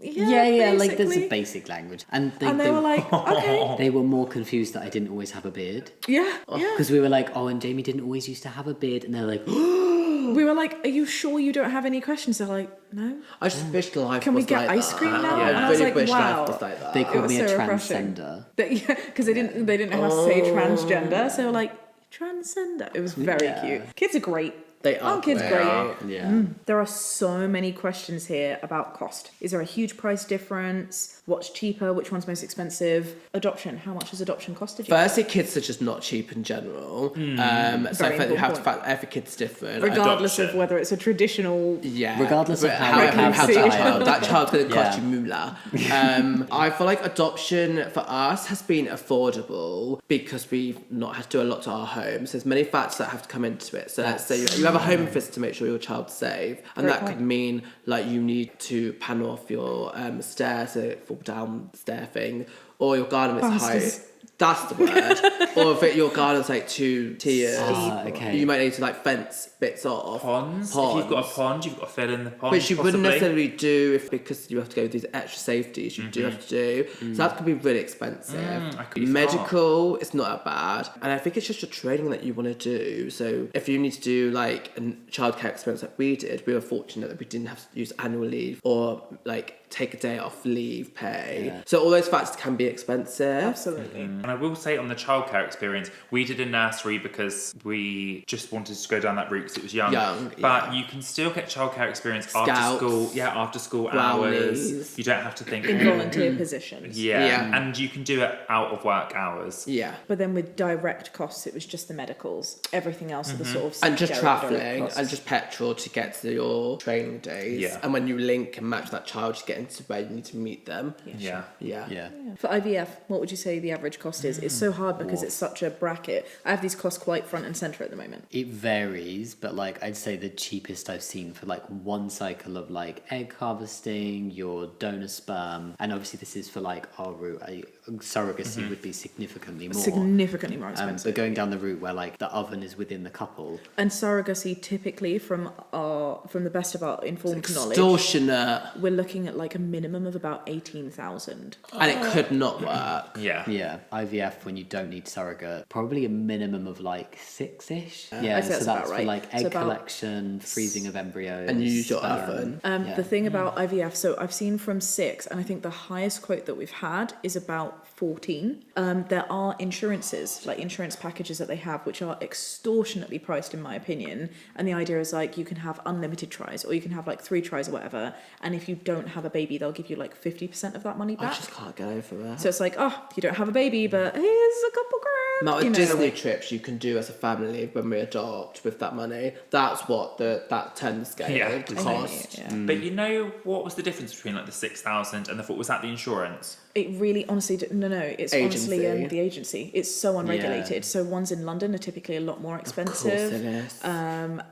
Speaker 3: Yeah, like there's a
Speaker 4: basically.
Speaker 3: basic language. And
Speaker 4: And they were like, okay,
Speaker 3: they were more confused that I didn't always have a beard.
Speaker 4: yeah.
Speaker 3: Because we were like, oh, and Jamie didn't always used to have a beard. And they're like,
Speaker 4: We were like, are you sure you don't have any questions? They're like, no.
Speaker 1: I just wish life
Speaker 4: Can we
Speaker 1: was
Speaker 4: get
Speaker 1: like
Speaker 4: ice
Speaker 1: that.
Speaker 4: cream now?
Speaker 2: Yeah.
Speaker 4: And I
Speaker 1: I
Speaker 4: was
Speaker 1: really
Speaker 4: like,
Speaker 1: wish
Speaker 4: wow.
Speaker 1: life was like that.
Speaker 3: they called
Speaker 4: was
Speaker 3: me a
Speaker 4: so refreshing.
Speaker 3: transcender.
Speaker 4: Because they didn't know how to say transgender. So they were like, transgender. It was very
Speaker 3: Yeah.
Speaker 4: cute. Kids are great.
Speaker 1: They are
Speaker 4: Aren't kids
Speaker 1: great.
Speaker 4: great?
Speaker 3: Yeah.
Speaker 4: There are so many questions here about cost. Is there a huge price difference? What's cheaper? Which one's most expensive? Adoption. How much has adoption costed you?
Speaker 1: Firstly, kids are just not cheap in general. So
Speaker 4: Very
Speaker 1: I think you
Speaker 4: important
Speaker 1: have to
Speaker 4: point.
Speaker 1: fact every kid's different.
Speaker 4: Regardless of
Speaker 2: adoption.
Speaker 4: whether it's a traditional.
Speaker 1: Yeah.
Speaker 3: Regardless of
Speaker 1: But
Speaker 3: how you
Speaker 1: have
Speaker 3: have the
Speaker 1: that
Speaker 3: child.
Speaker 1: that child's going to cost
Speaker 3: Yeah.
Speaker 1: you moolah. I feel like adoption for us has been affordable because we've not had to do a lot to our homes. There's many factors that have to come into it. So let's say you have a home visit to make sure your child's safe, and
Speaker 4: Great
Speaker 1: that
Speaker 4: point.
Speaker 1: could mean like you need to pan off your stairs so it fall down the stair thing, or your garden is
Speaker 4: Basters.
Speaker 1: high. That's the word. Or if your garden's like 2 tiers,
Speaker 3: okay.
Speaker 1: you might need to like fence bits off.
Speaker 2: Ponds. If you've got a pond, you've got to fill in the pond.
Speaker 1: Which you wouldn't
Speaker 2: possibly.
Speaker 1: necessarily do because you have to go with these extra safeties you do have to do. So that could be really expensive.
Speaker 2: I completely
Speaker 1: Medical, it's not that bad. And I think it's just your training that you want to do. So if you need to do like a childcare experience like we did, we were fortunate that we didn't have to use annual leave or like take a day off leave pay. So all those factors can be expensive.
Speaker 4: Absolutely.
Speaker 2: And I will say on the childcare experience, we did a nursery because we just wanted to go down that route because it was young. But you can still get childcare experience after school. Yeah, after school hours. You don't have to think
Speaker 4: In volunteer positions.
Speaker 2: And you can do it out of work hours.
Speaker 1: Yeah.
Speaker 4: But then with direct costs, it was just the medicals. Everything else are the sort of
Speaker 1: And just
Speaker 4: secondary
Speaker 1: travelling
Speaker 4: direct costs.
Speaker 1: and just petrol to get to your training days.
Speaker 2: Yeah.
Speaker 1: And when you link and match that child to get into where you need to meet them.
Speaker 2: Yeah.
Speaker 3: Yeah.
Speaker 4: For IVF, what would you say the average cost is? It's so hard because it's such a bracket. I have these costs quite front and centre at the moment.
Speaker 3: It varies, but like I'd say the cheapest I've seen for like one cycle of like egg harvesting, your donor sperm, and obviously this is for like our route. Surrogacy would be significantly more.
Speaker 4: Significantly more expensive.
Speaker 3: But going down the route where like the oven is within the couple.
Speaker 4: And surrogacy, typically, from the best of our informed knowledge,
Speaker 1: Extortionate.
Speaker 4: we're looking at like a minimum of about 18,000.
Speaker 1: And it could not work.
Speaker 3: Yeah, IVF when you don't need surrogate, probably a minimum of like 6-ish.
Speaker 4: I'd
Speaker 3: Yeah,
Speaker 4: say
Speaker 3: so
Speaker 4: that's
Speaker 3: that's
Speaker 4: about
Speaker 3: for
Speaker 4: right.
Speaker 3: like egg
Speaker 4: So about-
Speaker 3: collection, freezing of embryos,
Speaker 1: And you use your
Speaker 3: sperm.
Speaker 1: oven.
Speaker 4: The thing about IVF, so I've seen from 6, and I think the highest quote that we've had is about 14. There are insurances, like insurance packages that they have, which are extortionately priced, in my opinion. And the idea is like you can have unlimited tries, or you can have like 3 tries or whatever. And if you don't have a baby, they'll give you like 50% of that money
Speaker 1: I
Speaker 4: back.
Speaker 1: just can't get over that.
Speaker 4: So it's like, oh, you don't have a baby, but here's a couple grand.
Speaker 1: Now,
Speaker 4: you know.
Speaker 1: Disney trips you can do as a family when we adopt with that money. That's what that 10 scale
Speaker 2: Yeah.
Speaker 1: cost.
Speaker 4: Yeah.
Speaker 2: But you know what was the difference between like the 6,000 and the 4? Was that the insurance?
Speaker 4: It really, honestly, no. It's honestly
Speaker 1: Agency.
Speaker 4: the agency. It's so unregulated.
Speaker 3: Yeah.
Speaker 4: So ones in London are typically a lot more expensive.
Speaker 1: Of course it is.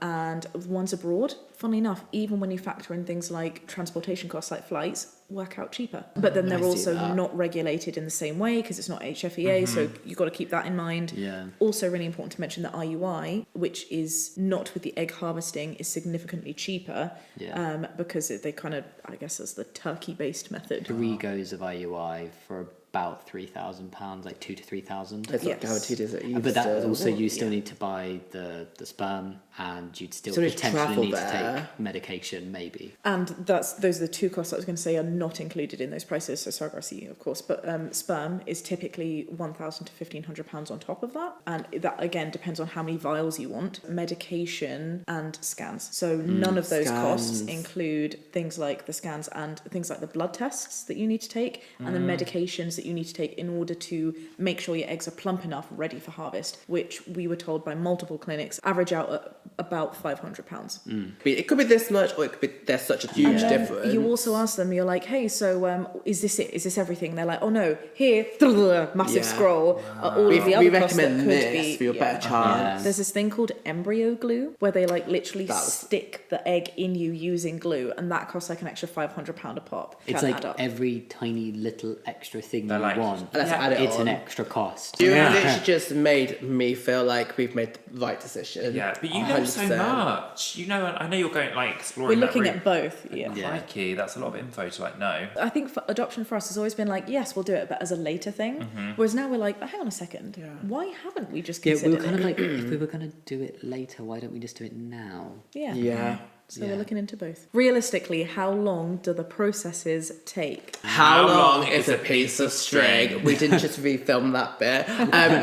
Speaker 4: And ones abroad, funnily enough, even when you factor in things like transportation costs, like flights, work out cheaper. But then they're
Speaker 1: I see
Speaker 4: also
Speaker 1: that.
Speaker 4: not regulated in the same way because it's not HFEA. So you've got to keep that in mind.
Speaker 3: Yeah.
Speaker 4: Also, really important to mention that IUI, which is not with the egg harvesting, is significantly cheaper.
Speaker 3: Yeah.
Speaker 4: Because they kind of, I guess, that's the turkey-based method.
Speaker 3: 3 goes of IUI for about £3,000, like 2,000 to 3,000.
Speaker 1: It's
Speaker 4: Yes.
Speaker 1: not guaranteed, is it? You
Speaker 3: But that
Speaker 1: still-
Speaker 3: also you still need to buy the sperm, and you'd still
Speaker 1: So you need to
Speaker 3: potentially
Speaker 1: travel
Speaker 3: need to
Speaker 1: there.
Speaker 3: take medication, maybe.
Speaker 4: And those are the 2 costs I was going to say are not included in those prices. So surrogacy, of course, but sperm is typically £1,000 to £1,500 on top of that, and that again depends on how many vials you want. Medication and scans. So none of those costs
Speaker 1: Scans.
Speaker 4: include things like the scans and things like the blood tests that you need to take, and the medications that you need to take in order to make sure your eggs are plump enough, ready for harvest, which we were told by multiple clinics average out at about £500.
Speaker 1: It could be this much, or it could be there's such a huge
Speaker 4: And then
Speaker 1: difference.
Speaker 4: you also ask them, you're like, hey, so is this it? Is this everything? They're like, oh no, here, massive
Speaker 1: Yeah.
Speaker 4: scroll, are all
Speaker 1: we,
Speaker 4: of the
Speaker 1: we
Speaker 4: other costs that
Speaker 1: recommend
Speaker 4: could
Speaker 1: this
Speaker 4: be.
Speaker 1: for your better chance.
Speaker 4: There's this thing called embryo glue where they like literally
Speaker 1: That was-
Speaker 4: stick the egg in you using glue, and that costs like an extra £500 a pop.
Speaker 3: It's
Speaker 4: Can
Speaker 3: like
Speaker 4: add up.
Speaker 3: every tiny little extra thing
Speaker 2: They're
Speaker 3: you
Speaker 2: like,
Speaker 3: want.
Speaker 1: Let's add it
Speaker 3: It's
Speaker 1: on.
Speaker 3: an extra cost.
Speaker 1: You literally just made me feel like we've made the right decision.
Speaker 2: Yeah, but you know so
Speaker 1: 100%.
Speaker 2: much. You know, I know you're going like
Speaker 4: We're
Speaker 2: exploring.
Speaker 4: looking
Speaker 2: that route.
Speaker 4: at both. Yeah.
Speaker 2: Crikey, that's a lot of info to like know.
Speaker 4: I think for adoption for us has always been like, yes, we'll do it, but as a later thing. Whereas now we're like, hang on a second, why haven't we just
Speaker 3: Yeah, we
Speaker 4: considered
Speaker 3: were kind
Speaker 4: it?
Speaker 3: of like, if we were going to do it later, why don't we just do it now?
Speaker 1: Yeah.
Speaker 4: So we're looking into both. Realistically, how long do the processes take?
Speaker 1: How long is a piece of string? We didn't just refilm that bit.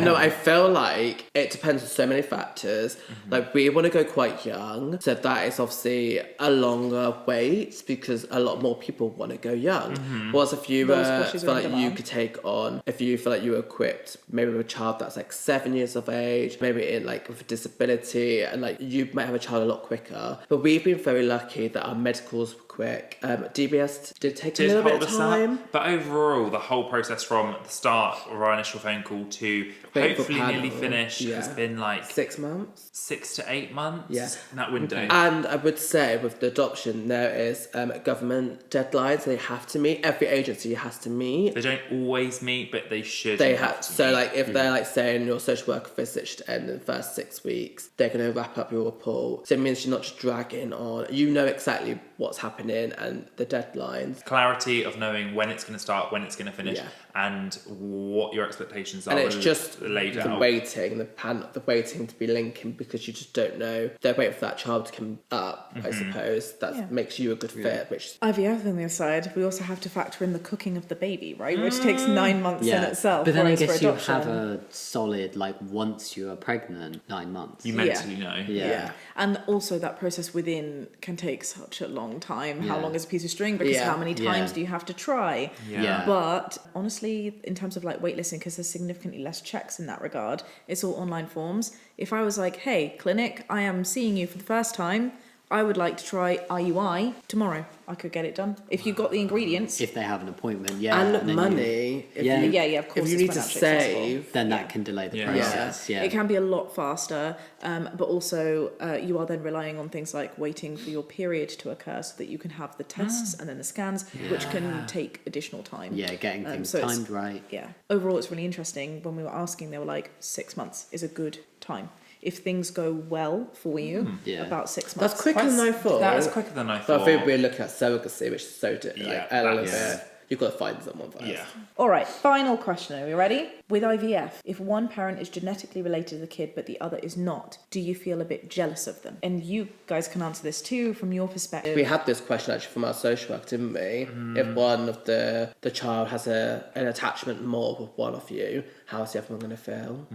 Speaker 1: No, I feel like it depends on so many factors. Like, we want to go quite young, so that is obviously a longer wait because a lot more people want to go young. Whereas if you
Speaker 4: Those pushes
Speaker 1: feel
Speaker 4: are
Speaker 1: like
Speaker 4: in
Speaker 1: you
Speaker 4: demand.
Speaker 1: could take on, if you feel like you were equipped, maybe with a child that's like 7 years of age, maybe in like with a disability, and like you might have a child a lot quicker. But we've been very lucky that our medicals were quick. DBS did take a little bit of time.
Speaker 2: But overall, the whole process from the start of our initial phone call to
Speaker 1: Wait for
Speaker 2: hopefully nearly
Speaker 1: panel,
Speaker 2: finished has been like
Speaker 1: 6 months.
Speaker 2: 6 to 8 months.
Speaker 1: Yeah.
Speaker 2: In that window.
Speaker 1: And I would say with the adoption, there is government deadlines they have to meet. Every agency has to meet.
Speaker 2: They don't always meet, but they should.
Speaker 1: They have
Speaker 2: to
Speaker 1: so
Speaker 2: meet.
Speaker 1: like if they're like saying your social worker visit should end in the first 6 weeks, they're going to wrap up your report. So it means you're not just dragging on. You know exactly what's happening happening and the deadlines.
Speaker 2: Clarity of knowing when it's going to start, when it's going to finish,
Speaker 1: Yeah.
Speaker 2: and what your expectations are.
Speaker 1: And it's just
Speaker 2: laid
Speaker 1: the
Speaker 2: out.
Speaker 1: waiting, the waiting to be linking, because you just don't know. They're waiting for that child to come up, I suppose. That makes you a good fit, which...
Speaker 4: IVF on the other side, we also have to factor in the cooking of the baby, right? Which takes 9 months in itself.
Speaker 3: But then I
Speaker 4: whereas for
Speaker 3: guess you
Speaker 4: adoption-
Speaker 3: have a solid, like, once you are pregnant, 9 months.
Speaker 2: You mentally know.
Speaker 3: Yeah.
Speaker 4: And also that process within can take such a long time. How
Speaker 3: Yeah.
Speaker 4: long is a piece of string? Because
Speaker 1: Yeah.
Speaker 4: how many times
Speaker 3: Yeah.
Speaker 4: do you have to try?
Speaker 3: Yeah.
Speaker 4: But honestly, in terms of like waitlisting, because there's significantly less checks in that regard, it's all online forms. If I was like, hey, clinic, I am seeing you for the first time, I would like to try IUI tomorrow. I could get it done. If you got the ingredients.
Speaker 3: If they have an appointment, yeah.
Speaker 1: And
Speaker 3: then
Speaker 1: money. If
Speaker 3: Yeah.
Speaker 1: you,
Speaker 4: Yeah, of course.
Speaker 1: if you
Speaker 4: it's
Speaker 1: need to
Speaker 4: financially accessible.
Speaker 1: save...
Speaker 3: then that can delay the
Speaker 2: Yeah.
Speaker 3: process. Yeah.
Speaker 4: It can be a lot faster, but also you are then relying on things like waiting for your period to occur so that you can have the tests and then the scans, which can take additional time.
Speaker 3: Yeah, getting things
Speaker 4: so it's-
Speaker 3: timed right.
Speaker 4: Yeah. Overall, it's really interesting. When we were asking, they were like 6 months is a good time. If things go well for you,
Speaker 3: Yeah.
Speaker 4: about 6 months.
Speaker 1: That's quicker than I thought.
Speaker 2: That is quicker than I
Speaker 1: But
Speaker 2: thought.
Speaker 1: I think we're looking at surrogacy, which is so different.
Speaker 2: Yeah,
Speaker 1: Like, a little
Speaker 2: that's-
Speaker 1: bit. You've got to find someone first.
Speaker 2: Yeah.
Speaker 4: All right, final question. Are we ready? With IVF, if one parent is genetically related to the kid but the other is not, do you feel a bit jealous of them? And you guys can answer this too from your perspective.
Speaker 1: We had this question actually from our social work, didn't we? If one of the child has an attachment more with one of you, how's the other one going to feel?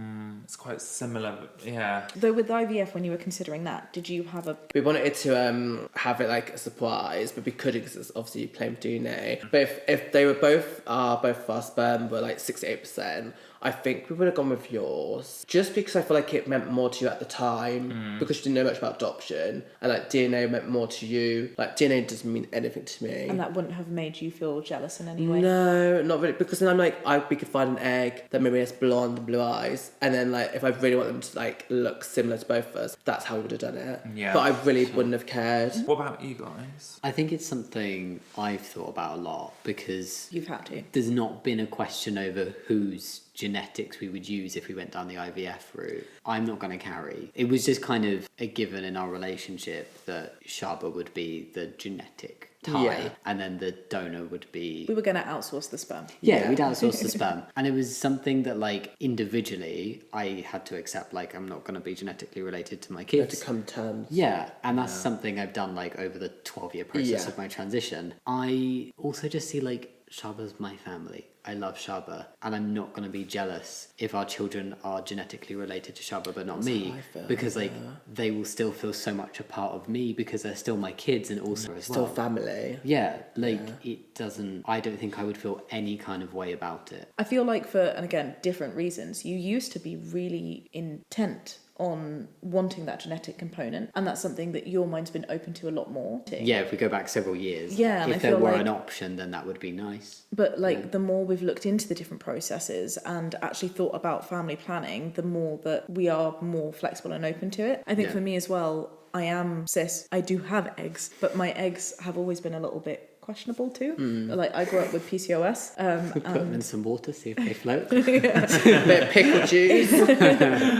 Speaker 2: It's quite similar, but yeah.
Speaker 4: Though with IVF, when you were considering that, did you have a...
Speaker 1: We wanted to have it like a surprise, but we couldn't because it's obviously plain DNA. But if they were both of our sperm were like 68%, I think we would have gone with yours. Just because I feel like it meant more to you at the time, because you didn't know much about adoption, and like DNA meant more to you. Like DNA doesn't mean anything to me.
Speaker 4: And that wouldn't have made you feel jealous in any way?
Speaker 1: No, not really. Because then I'm like, we could find an egg that maybe has blonde and blue eyes, and then like if I really want them to like look similar to both of us, that's how we would have done it.
Speaker 2: Yeah.
Speaker 1: But I really wouldn't have cared.
Speaker 2: What about you guys?
Speaker 3: I think it's something I've thought about a lot because
Speaker 4: You've had to.
Speaker 3: there's not been a question over whose genetics we would use if we went down the IVF route. I'm not going to carry. It was just kind of a given in our relationship that Shaba would be the genetic tie,
Speaker 1: Yeah.
Speaker 3: and then the donor would be...
Speaker 4: We were going to outsource the sperm.
Speaker 3: Yeah, we'd outsource the sperm. And it was something that, like, individually, I had to accept, like, I'm not going to be genetically related to my
Speaker 1: You have to
Speaker 3: kids.
Speaker 1: come to terms.
Speaker 3: Yeah, and that's something I've done, like, over the 12-year process
Speaker 1: Yeah.
Speaker 3: of my transition. I also just see, like, Shaba's my family. I love Shaba, and I'm not going to be jealous if our children are genetically related to Shaba but not me,
Speaker 1: how I feel,
Speaker 3: because like they will still feel so much a part of me because they're still my kids and also as
Speaker 1: Still
Speaker 3: well.
Speaker 1: family.
Speaker 3: Yeah, like it doesn't. I don't think I would feel any kind of way about it.
Speaker 4: I feel like for, and again, different reasons, you used to be really intent on wanting that genetic component, and that's something that your mind's been open to a lot more.
Speaker 3: Yeah, if we go back several years,
Speaker 4: Yeah, and
Speaker 3: if
Speaker 4: I
Speaker 3: there
Speaker 4: feel
Speaker 3: were
Speaker 4: like-
Speaker 3: an option, then that would be nice.
Speaker 4: But like the more we've looked into the different processes and actually thought about family planning, the more that we are more flexible and open to it. I think
Speaker 3: Yeah.
Speaker 4: for me as well, I am cis. I do have eggs, but my eggs have always been a little bit questionable too. Like I grew up with PCOS.
Speaker 3: Put them in some water, see if they float.
Speaker 1: A bit of pickle juice.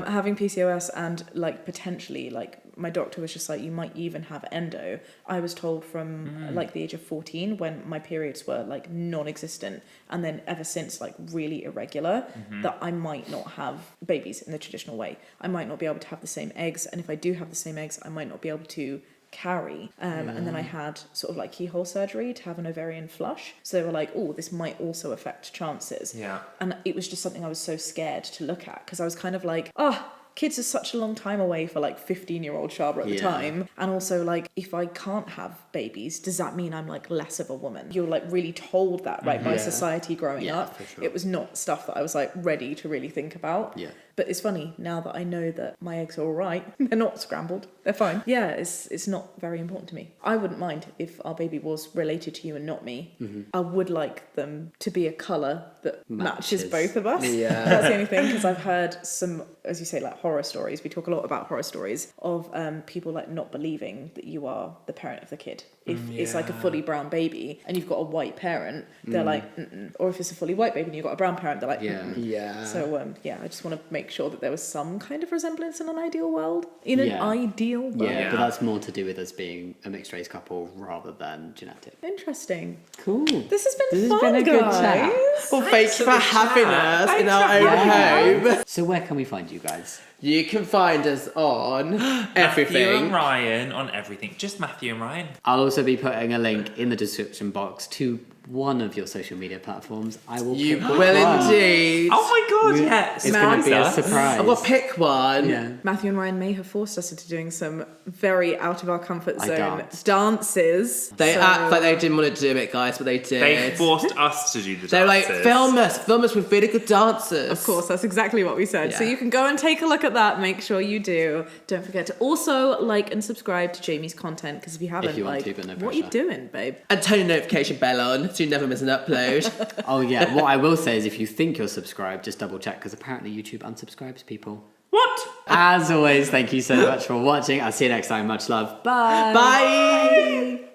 Speaker 4: Having PCOS and like potentially like my doctor was just like, you might even have endo. I was told from like the age of 14 when my periods were like non-existent, and then ever since like really irregular, that I might not have babies in the traditional way. I might not be able to have the same eggs, and if I do have the same eggs, I might not be able to carry. And then I had sort of like keyhole surgery to have an ovarian flush, so they were like, oh, this might also affect chances.
Speaker 2: Yeah.
Speaker 4: And it was just something I was so scared to look at, because I was kind of like, kids are such a long time away for like 15-year-old Shaba at the
Speaker 3: Yeah.
Speaker 4: time. And also like, if I can't have babies, does that mean I'm like less of a woman? You're like really told that, right, by
Speaker 1: Yeah.
Speaker 4: society growing
Speaker 3: Yeah,
Speaker 4: up.
Speaker 3: for sure.
Speaker 4: It was not stuff that I was like ready to really think about.
Speaker 3: Yeah.
Speaker 4: But it's funny now that I know that my eggs are all right. They're not scrambled. They're fine. Yeah, it's not very important to me. I wouldn't mind if our baby was related to you and not me. I would like them to be a colour that matches
Speaker 3: Matches.
Speaker 4: both of us.
Speaker 1: Yeah.
Speaker 4: That's the only thing, because I've heard some, as you say, like horror stories. We talk a lot about horror stories of people like not believing that you are the parent of the kid. If it's like a fully brown baby and you've got a white parent, they're like, mm-mm. Or if it's a fully white baby and you've got a brown parent, they're like, mm-mm.
Speaker 1: Yeah.
Speaker 4: So I just want to make sure that there was some kind of resemblance in an ideal world. In an ideal world.
Speaker 3: Yeah, but that's more to do with us being a mixed race couple rather than genetic.
Speaker 4: Interesting.
Speaker 3: Cool.
Speaker 4: This has been fun,
Speaker 3: been a good
Speaker 4: guys.
Speaker 3: chat.
Speaker 1: Well, thank you for having us in our own home.
Speaker 3: So where can we find you guys?
Speaker 1: You can find us on everything.
Speaker 2: Matthew and Ryan on everything. Just Matthew and Ryan.
Speaker 3: I'll also be putting a link in the description box to one of your social media platforms. I will
Speaker 1: You
Speaker 3: pick
Speaker 1: will
Speaker 3: which one.
Speaker 1: indeed.
Speaker 2: Oh my god, yes.
Speaker 3: It's going to be a surprise.
Speaker 1: Well, pick one.
Speaker 3: Yeah.
Speaker 4: Matthew and Ryan may have forced us into doing some very out of our comfort
Speaker 3: I
Speaker 4: zone
Speaker 3: dance.
Speaker 4: dances.
Speaker 1: They
Speaker 4: So-
Speaker 1: act like they didn't want to do it, guys, but they did.
Speaker 2: They forced us to do the
Speaker 1: They're like,
Speaker 2: dances.
Speaker 1: film us with really good dancers.
Speaker 4: Of course, that's exactly what we said. So
Speaker 1: Yeah.
Speaker 4: you can go and take a look at that. Make sure you do. Don't forget to also like and subscribe to Jamie's content, because if you haven't,
Speaker 3: you want
Speaker 4: like,
Speaker 3: to, but no
Speaker 4: what are you
Speaker 3: pressure.
Speaker 4: doing, babe?
Speaker 1: And turn your notification bell on so you never miss an upload.
Speaker 3: Oh yeah, what I will say is if you think you're subscribed, just double check, because apparently YouTube unsubscribes people.
Speaker 2: What?
Speaker 3: As always, thank you so much for watching. I'll see you next time. Much love. Bye.
Speaker 1: Bye.